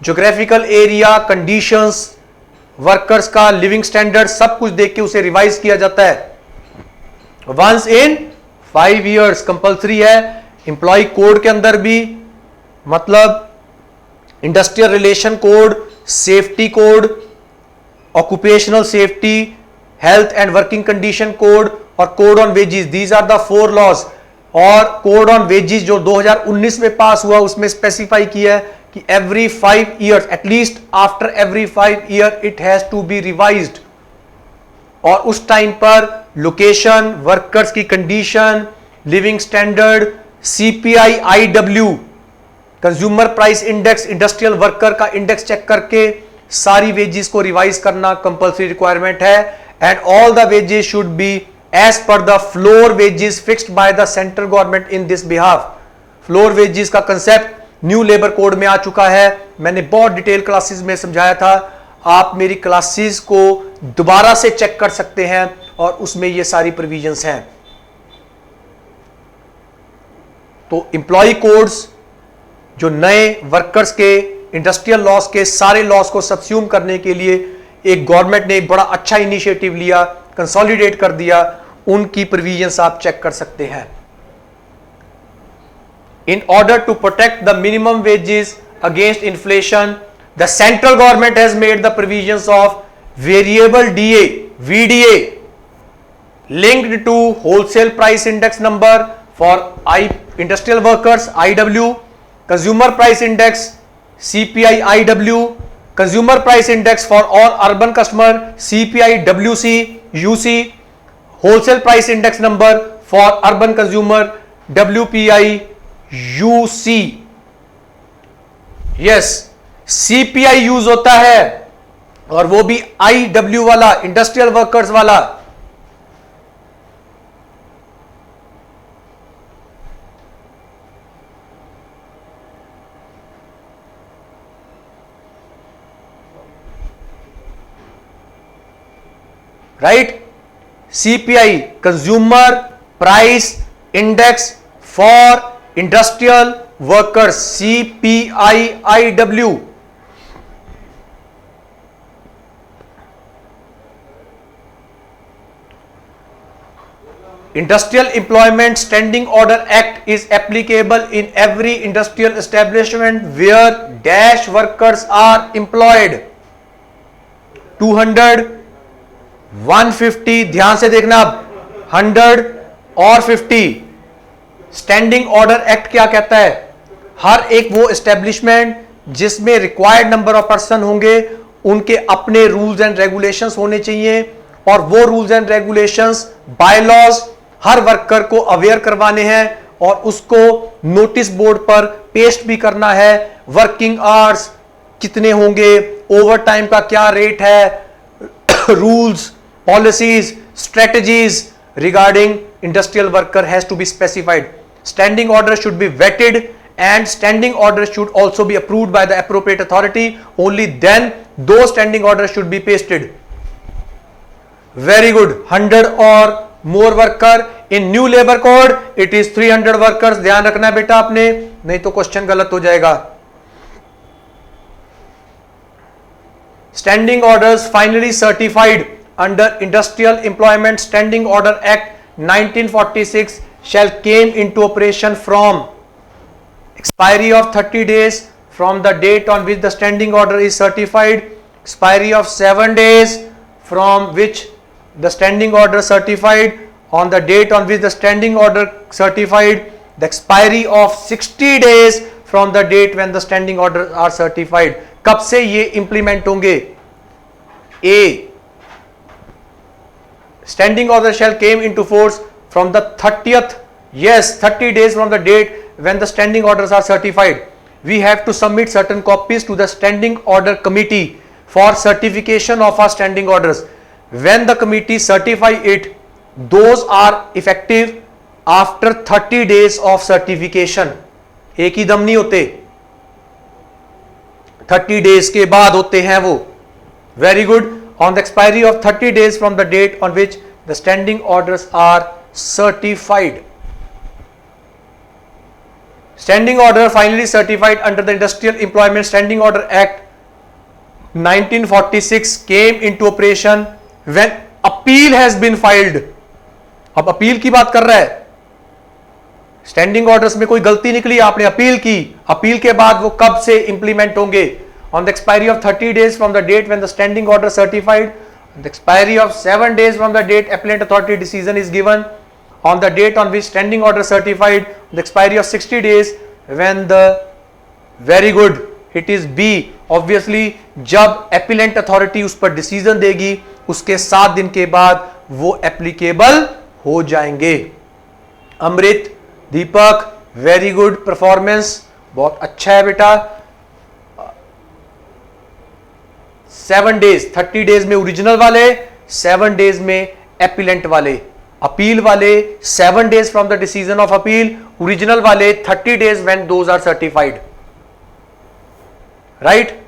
ज्योग्राफिकल एरिया, कंडीशंस, वर्कर्स का लिविंग स्टैंडर्ड सब कुछ देख के उसे रिवाइज किया जाता है। वंस इन 5 इयर्स कंपल्सरी है। एम्प्लॉय कोड के अंदर भी, मतलब industrial relation code, safety code, occupational safety, health and working condition code और code on wages, these are the 4 laws. और कोड ऑन वेजेस जो 2019 में पास हुआ उसमें स्पेसिफाई किया है कि every 5 years, at least after every 5 year it has to be revised. और उस टाइम पर लोकेशन, वर्कर्स की condition, living standard, CPI, IW, consumer price index, industrial worker का इंडेक्स चेक करके सारी वेजेस को रिवाइज करना कंपल्सरी रिक्वायरमेंट है। And all the wages should be as per the floor wages fixed by the central government in this behalf. Floor wages का concept new labour code में आ चुका है, मैंने बहुत डिटेल क्लासेस में समझाया था। आप मेरी क्लासेस को दोबारा से चेक कर सकते हैं और उसमें ये सारी प्रोविजंस हैं। तो एम्प्लॉय कोड्स जो नए वर्कर्स के इंडस्ट्रियल लॉस के सारे लॉस को सब्स्यूम करने के लिए एक गवर्नमेंट ने एक बड़ा अच्छा इनिशिएटिव लिया, कंसोलिडेट कर दिया, उनकी प्रोविजंस आप चेक कर सकते हैं। In order to protect the minimum wages against inflation, the central government has made the provisions of variable DA, VDA, linked to wholesale price index number for industrial workers, IW, consumer price index, CPI, IW, consumer price index for all urban customer, CPI, WC, UC, wholesale price index number for urban consumer, WPI, UC। Yes, CPI use होता है और वो भी IW वाला, industrial workers वाला। Right, CPI, consumer price index for industrial workers, CPI IW। Industrial Employment Standing Order Act is applicable in every industrial establishment where dash workers are employed। 200, 150, ध्यान से देखना, 100 और 50। स्टैंडिंग ऑर्डर एक्ट क्या कहता है? हर एक वो एस्टेब्लिशमेंट जिसमें रिक्वायर्ड नंबर ऑफ पर्सन होंगे, उनके अपने रूल्स एंड रेगुलेशंस होने चाहिए, और वो rules and regulations, bylaws her worker को अवेयर करवाने हैं और उसको नोटिस बोर्ड पर पेस्ट भी करना है। वर्किंग आवर्स कितने होंगे, ओवर टाइम का क्या रेट है, rules, policies, strategies regarding industrial worker has to be specified. Standing order should be vetted and standing orders should also be approved by the appropriate authority. Only then those standing orders should be pasted. Very good. 100 or more worker in new labor code, it is 300 workers। ध्यान रखना है बेटा आपने, नहीं तो question गलत हो जाएगा। Standing orders finally certified under Industrial Employment Standing Order Act 1946 shall came into operation from expiry of 30 days from the date on which the standing order is certified, expiry of 7 days from which the standing order certified, on the date on which the standing order certified, the expiry of 60 days from the date when the standing orders are certified। कब से ये implement होंगे? A, standing order shall came into force from the 30th, yes, 30 days from the date when the standing orders are certified. We have to submit certain copies to the standing order committee for certification of our standing orders. When the committee certify it, those are effective after 30 days of certification। एक ही दम नहीं होते, 30 days के बाद होते हैं वो। Very good। On the expiry of 30 days from the date on which the standing orders are certified, standing order finally certified under the Industrial Employment Standing Order Act 1946 came into operation when appeal has been filed। अब appeal की बात कर रहा है। Standing orders में कोई गलती निकली, आपने अपील की, अपील के बाद वो कब से इंप्लीमेंट होंगे? On the expiry of 30 days from the date when the standing order certified, on the expiry of 7 days from the date appellate authority decision is given, on the date on which standing order certified, the expiry of 60 days when the, very good, it is B, obviously जब appellant authority उस पर decision देगी उसके 7 दिन के बाद वो applicable हो जाएंगे। अमृत, दीपक, वेरी गुड परफॉर्मेंस, बहुत अच्छा है बेटा। 7 डेज, 30 डेज में ओरिजिनल वाले, 7 डेज में एपिलेंट वाले। अपील वाले 7 days from the decision of appeal, original वाले 30 days when those are certified. Right.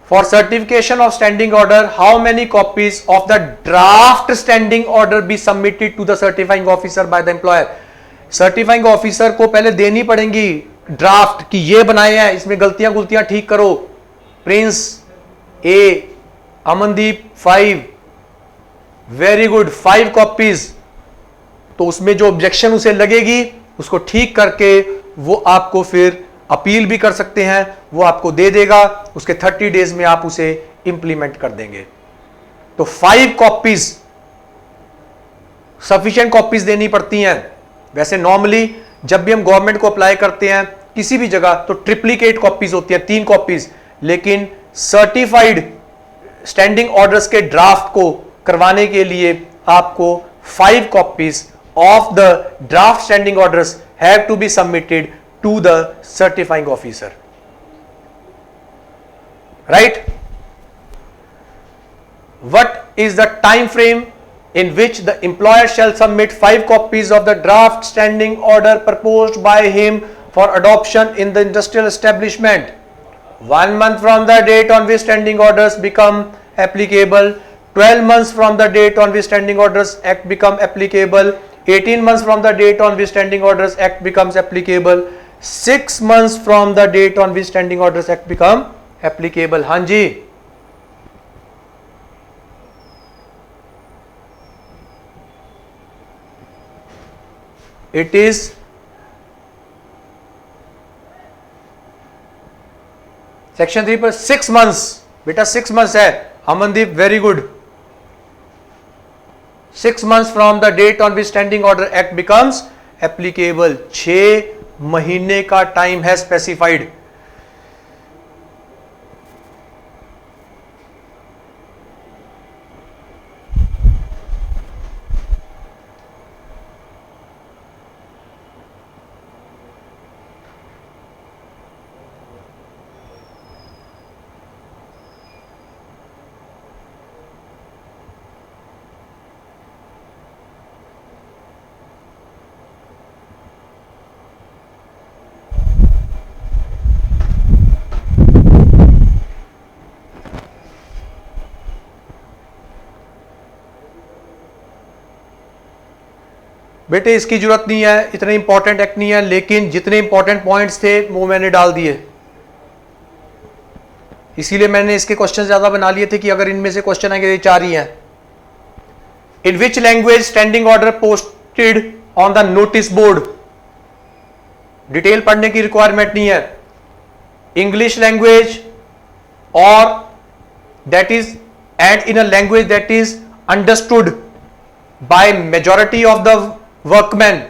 For certification of standing order, how many copies of the draft standing order be submitted to the certifying officer by the employer? Certifying officer को पहले देनी पड़ेंगी draft कि ये बनाए हैं, इसमें गलतियां ठीक करो। प्रिंस ए, अमनदीप 5, वेरी गुड, 5 कॉपीज। तो उसमें जो ऑब्जेक्शन उसे लगेगी उसको ठीक करके वो आपको फिर अपील भी कर सकते हैं, वो आपको दे देगा, उसके 30 डेज में आप उसे इंप्लीमेंट कर देंगे। तो 5 कॉपीज सफिशिएंट कॉपीज देनी पड़ती हैं। वैसे नॉर्मली जब भी हम गवर्नमेंट को अप्लाई करते हैं किसी भी जगह तो ट्रिप्लिकेट कॉपीज होती हैं, 3 कॉपीज, लेकिन सर्टिफाइड स्टैंडिंग ऑर्डर्स के ड्राफ्ट को करवाने के लिए आपको 5 copies of the draft standing orders have to be submitted to the certifying officer। right? What is the time frame in which the employer shall submit 5 copies of the draft standing order proposed by him for adoption in the industrial establishment? 1 month from the date on which standing orders become applicable, 12 months from the date on which standing orders act become applicable, 18 months from the date on which standing orders act becomes applicable, 6 months from the date on which standing orders act become applicable. हाँ जी, it is section 3 पर 6 months, बेटा 6 months है Amandeep, very good. 6 months from the date on which standing order act becomes applicable. 6 महीने का time है specified. बेटे इसकी जरूरत नहीं है, इतने इंपॉर्टेंट एक्ट नहीं है, लेकिन जितने इंपॉर्टेंट पॉइंट्स थे वो मैंने डाल दिए. इसीलिए मैंने इसके क्वेश्चन ज्यादा बना लिए थे कि अगर इनमें से क्वेश्चन आएंगे, ये 4 ही हैं. In which language standing order posted on the notice board? Detail पढ़ने की रिक्वायरमेंट नहीं है. इंग्लिश लैंग्वेज और that is and in a language that is understood by majority of the workman.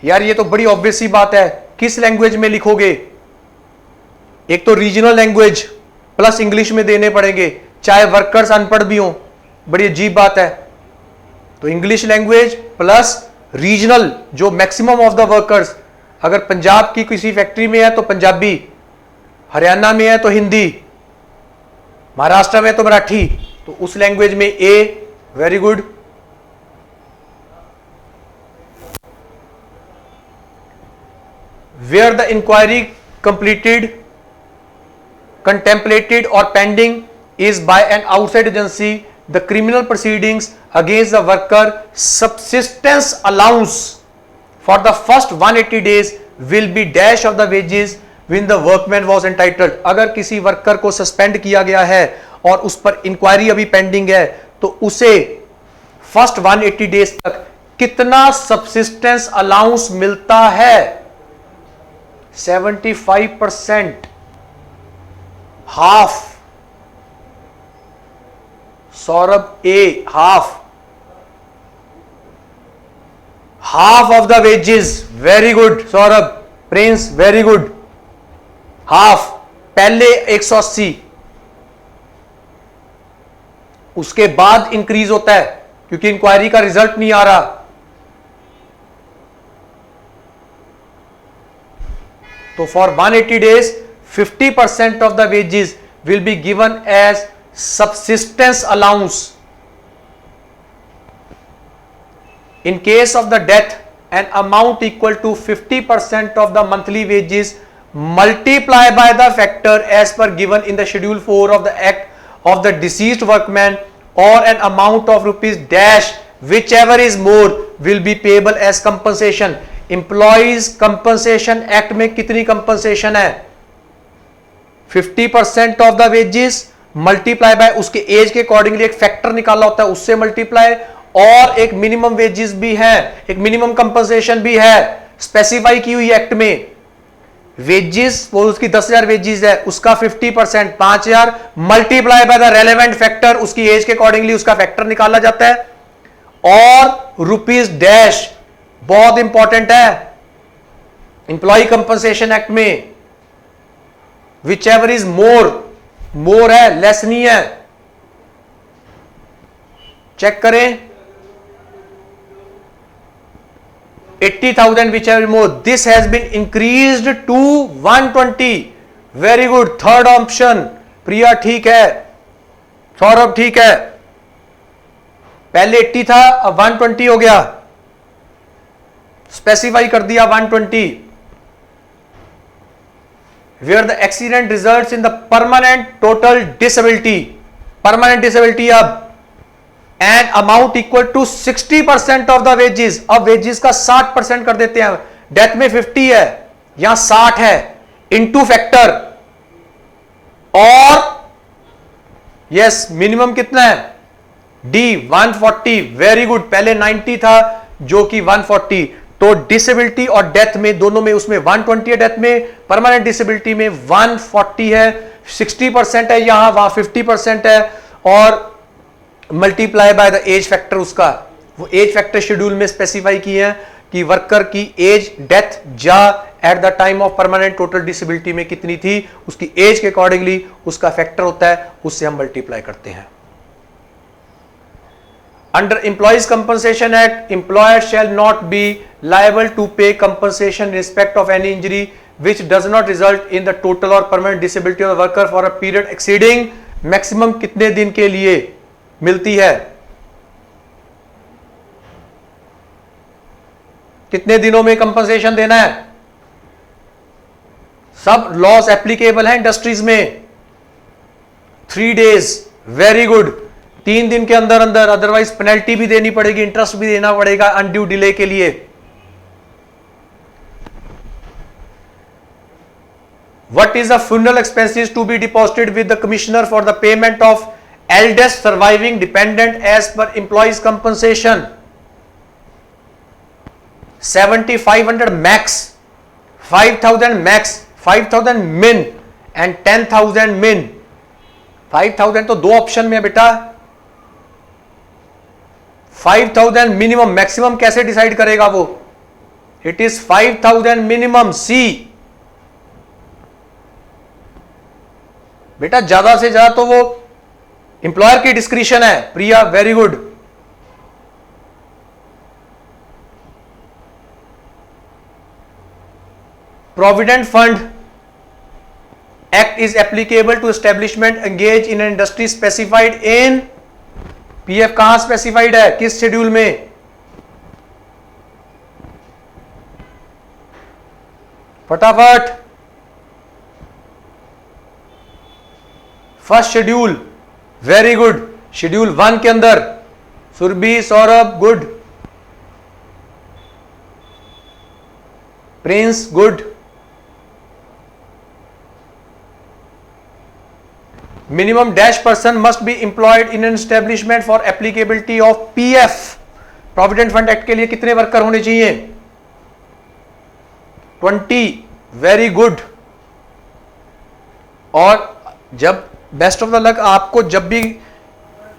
यार ये तो बड़ी ऑब्वियस सी बात है. किस लैंग्वेज में लिखोगे? एक तो रीजनल लैंग्वेज प्लस इंग्लिश में देने पड़ेंगे, चाहे वर्कर्स अनपढ़ भी हो. बड़ी अजीब बात है. तो इंग्लिश लैंग्वेज प्लस रीजनल, जो मैक्सिमम ऑफ द वर्कर्स, अगर पंजाब की किसी फैक्ट्री में है तो पंजाबी, हरियाणा में है तो हिंदी, महाराष्ट्र में तो मराठी, तो उस लैंग्वेज में A. Very good. Where the inquiry completed, contemplated or pending is by an outside agency, the criminal proceedings against the worker subsistence allowance for the first 180 days will be dash of the wages when the workman was entitled. अगर किसी worker को suspend किया गया है और उस पर inquiry अभी पेंडिंग है, तो उसे फर्स्ट 180 डेज तक कितना सबसिस्टेंस अलाउंस मिलता है? 75%, half. Saurabh A, half of the wages. Very good Saurabh. Prince very good. Half. पहले 180, उसके बाद इंक्रीज होता है क्योंकि इंक्वायरी का रिजल्ट नहीं आ रहा. तो for 180 days 50% of the wages will be given as subsistence allowance. In case of the death, an amount equal to 50% of the monthly wages multiplied by the factor as per given in the schedule 4 of the act of the deceased workman, or an amount of rupees dash, whichever is more, will be payable as compensation. Employees compensation act में कितनी compensation है? 50% of the wages multiply by उसके as के accordingly एक factor निकाला होता है, उससे मल्टीप्लाई, और एक मिनिमम वेजेस भी है, एक मिनिमम कंपनसेशन भी है, स्पेसिफाई की हुई एक्ट में. वेजेस वो उसकी 10,000 वेजेस है, उसका 50% 5,000 multiply by the relevant factor, उसकी एज के अकॉर्डिंगली उसका फैक्टर निकाला जाता है. और रुपीज डैश बहुत इंपॉर्टेंट है इंप्लॉय कंपनसेशन एक्ट में. विच एवर इज मोर, मोर है, लेस नहीं है. चेक करें. 80,000 which ever more. This has been increased to 120. Very good. Third option प्रिया ठीक है, सौरभ ठीक है, पहले 80 था अब 120 हो गया, स्पेसिफाई कर दिया 120। Where the accident results in the permanent total disability, permanent disability अब and amount equal to 60% of the wages. अब वेजेस का 60% कर देते हैं, डेथ में 50 है यहां 60 है, इनटू फैक्टर, और यस मिनिमम कितना है डी 140, वेरी गुड, पहले 90 था जो कि 140, तो डिसेबिलिटी और डेथ में दोनों में उसमें 120 है, डेथ में, परमानेंट डिसेबिलिटी में 140 है, 60% है यहां, वहां 50% है, और multiply by the age factor, उसका वो एज फैक्टर शेड्यूल में स्पेसिफाई किए हैं कि वर्कर की एज डेथ या at the time of permanent total disability में कितनी थी, उसकी एज के अकॉर्डिंगली उसका फैक्टर होता है, उससे हम मल्टीप्लाई करते हैं। Under employees compensation act, employer shall not be liable to pay compensation in respect of any injury which does not result in the total or permanent disability of the worker for a period exceeding, maximum कितने दिन के लिए मिलती है, कितने दिनों में compensation देना है, सब लॉस एप्लीकेबल है इंडस्ट्रीज में, 3 days, वेरी गुड, 3 दिन के अंदर अंदर, अदरवाइज पेनल्टी भी देनी पड़ेगी, इंटरेस्ट भी देना पड़ेगा अनड्यू डिले के लिए। What is the funeral expenses to be deposited with the commissioner for the payment of eldest surviving dependent as per employees compensation? 7,500 max, 5,000 max, 5,000 min and 10,000 min। 5,000 तो दो ऑप्शन में है बेटा, 5,000 मिनिमम, मैक्सिमम कैसे decide करेगा वो, it is 5,000 minimum, सी। बेटा ज्यादा से ज्यादा तो वो एम्प्लॉयर की डिस्क्रिशन है, Priya very good. Provident fund act is applicable to establishment engage in industry specified in, PF कहां स्पेसिफाइड है, किस शेड्यूल में, फटाफट, first schedule, very good, schedule 1 के अंदर, Surabhi Saurabh good, Prince good. Minimum dash person must be employed in an establishment for applicability of PF, provident fund act के लिए कितने वर्कर होने चाहिए, 20, वेरी गुड। और जब बेस्ट ऑफ द लक आपको जब भी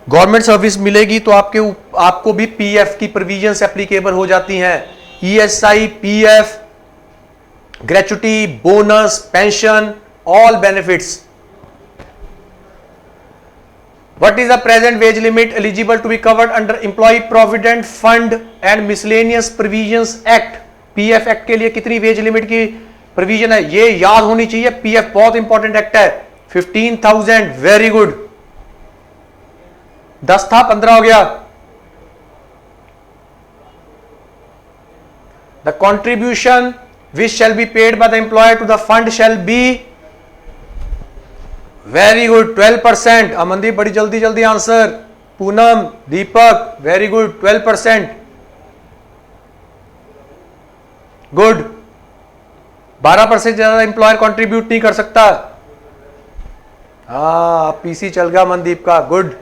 गवर्नमेंट सर्विस मिलेगी तो आपको भी पीएफ की प्रोविजंस एप्लीकेबल हो जाती हैं, ESI, PF, gratuity, bonus, pension, all benefits. What is the present wage limit eligible to be covered under Employee Provident Fund and Miscellaneous Provisions Act? PF act के लिए कितनी वेज लिमिट की provision है, ये याद होनी चाहिए, पीएफ बहुत इंपॉर्टेंट एक्ट है, 15,000, वेरी गुड, 10 था 15 हो गया। The contribution which shall be paid by the employer to the fund shall be, very good, 12%। Amandeep बड़ी जल्दी जल्दी आंसर, पूनम, दीपक वेरी गुड, 12%, गुड। 12% से ज्यादा एम्प्लॉयर कंट्रीब्यूट नहीं कर सकता। हाँ पीसी चल गया मनदीप का, good.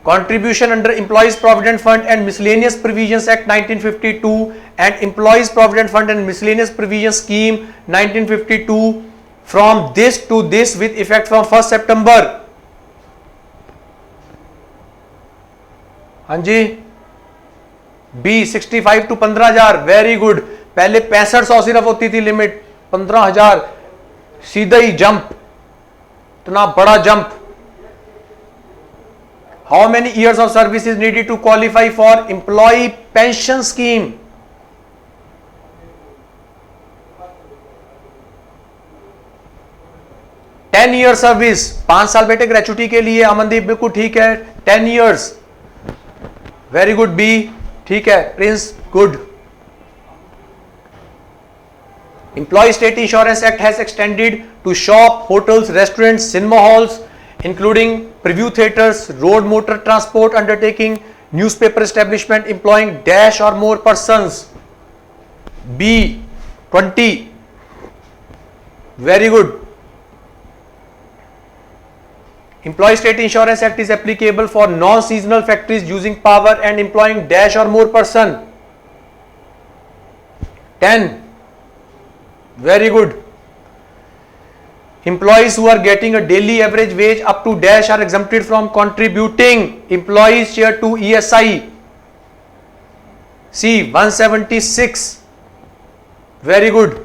Contribution under Employees Provident Fund and Miscellaneous Provisions Act 1952 and Employees Provident Fund and Miscellaneous Provisions Scheme 1952 from this to this with effect from 1st September। हाँ जी, B 65 to 15,000, वेरी गुड। पहले 6500 सिर्फ होती थी limit, 15,000 सीधा ही jump, इतना बड़ा jump. How many years of service is needed to qualify for employee pension scheme? 10 year service, 5 साल बेटे ग्रेचुटी के लिए। अमनदीप बिल्कुल ठीक है, 10 ईयर्स, वेरी गुड बी, ठीक है। Prince good. Employee State Insurance Act has extended to shop, hotels, restaurants, cinema halls, including preview theaters, road motor transport undertaking, newspaper establishment employing dash or more persons. B 20, very good. Employee State Insurance Act is applicable for non-seasonal factories using power and employing dash or more person. 10, very good. Employees who are getting a daily average wage up to dash are exempted from contributing employees share to ESI. C 176, very good,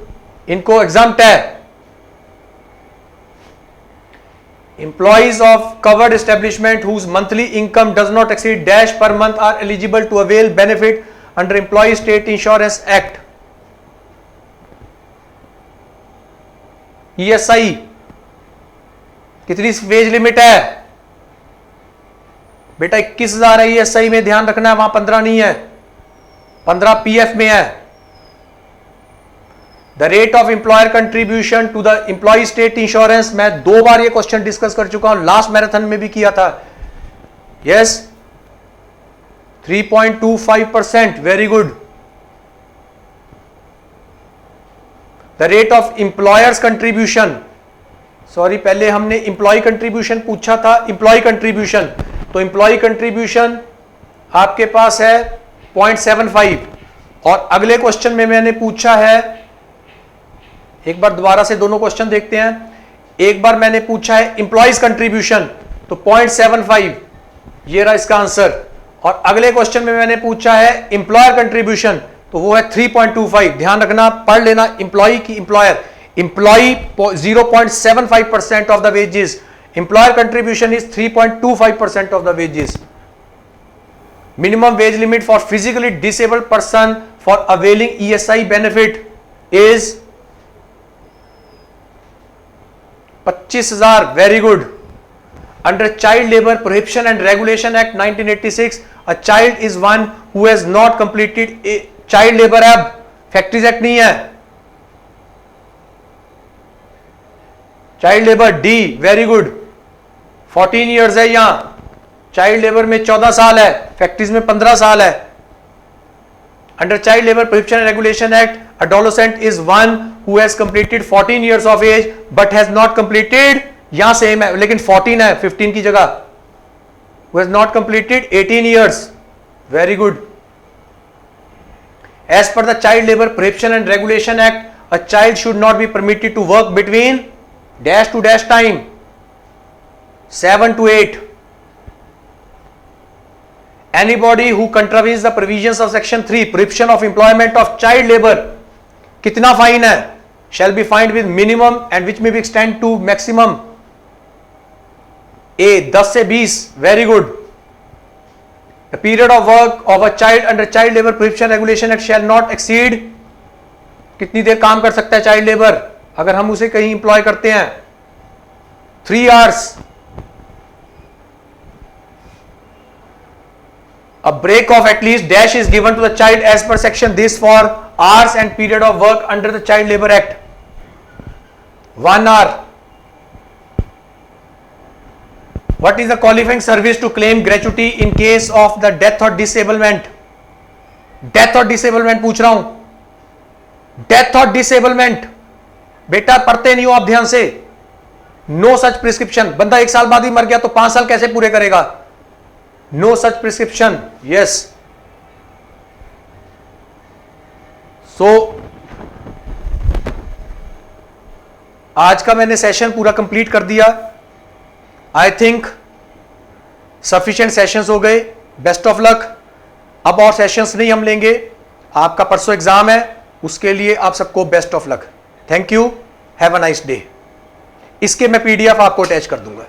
इनको exempt है. Employees of covered establishment whose monthly income does not exceed dash per month are eligible to avail benefit under Employee State Insurance Act. ESI कितनी veg limit है बेटा? 21,000 है ESI में, ध्यान रखना है, वहां 15 नहीं है, 15 PF में है. The rate of employer contribution to the employee state insurance, मैं 2 बार ये क्वेश्चन डिस्कस कर चुका हूं, लास्ट मैराथन में भी किया था. Yes, 3.25%, very good. The rate of employers contribution, sorry पहले हमने एम्प्लॉय कंट्रीब्यूशन पूछा था, एम्प्लॉय कंट्रीब्यूशन, तो एम्प्लॉय कंट्रीब्यूशन आपके पास है 0.75, और अगले क्वेश्चन में मैंने पूछा है, एक बार दोबारा से दोनों क्वेश्चन देखते हैं. एक बार मैंने पूछा है एम्प्लॉयज कंट्रीब्यूशन, तो 0.75, ये रहा इसका आंसर. और अगले क्वेश्चन में मैंने पूछा है एम्प्लॉयर कंट्रीब्यूशन, तो वो है 3.25. ध्यान रखना, पढ़ लेना, एम्प्लॉय की employer, employee 0.75% of the wages, employer contribution is 3.25% of the wages. Minimum wage limit for physically disabled person for availing ESI benefit is 25,000, very good. Under child labour prohibition and regulation act 1986, a child is one who has not completed child labour एब, factories act नहीं है. Child labour D, very good, 14 years है यहां. Child labour में 14 साल है, factories में 15 साल है. Under child labour prohibition and regulation act, adolescent is one who has completed 14 years of age but has not completed, यहां सेम है लेकिन 14 है 15 की जगह, who has not completed 18 years, very good. As per the Child Labor Prohibition and Regulation Act, a child should not be permitted to work between dash to dash time, 7 to 8. Anybody who contravenes the provisions of section 3 prohibition of employment of child labor, कितना fine है? shall be fined with minimum and which may be extend to maximum. A 10 से 20, very good. The period of work of a child under child labor prohibition regulation act shall not exceed, कितनी देर काम कर सकता है child labour अगर हम उसे कहीं इंप्लॉय करते हैं? 3 hours. A break of at least dash is given to the child as per section this for hours and period of work under the Child Labor Act. 1 hour. What is the qualifying service to claim gratuity in case of the death or disablement? Death or disablement पूछ रहा हूं. Death or disablement, बेटा पढ़ते नहीं हो आप ध्यान से. No such prescription. बंदा 1 साल बाद ही मर गया तो 5 साल कैसे पूरे करेगा? No such prescription. Yes. So आज का मैंने सेशन पूरा कंप्लीट कर दिया. आई थिंक सफिशिएंट सेशंस हो गए. Best of luck. अब और सेशंस नहीं हम लेंगे. आपका परसों एग्जाम है, उसके लिए आप सबको best of luck. Thank you. Have a nice day. इसके मैं PDF आपको अटैच कर दूंगा.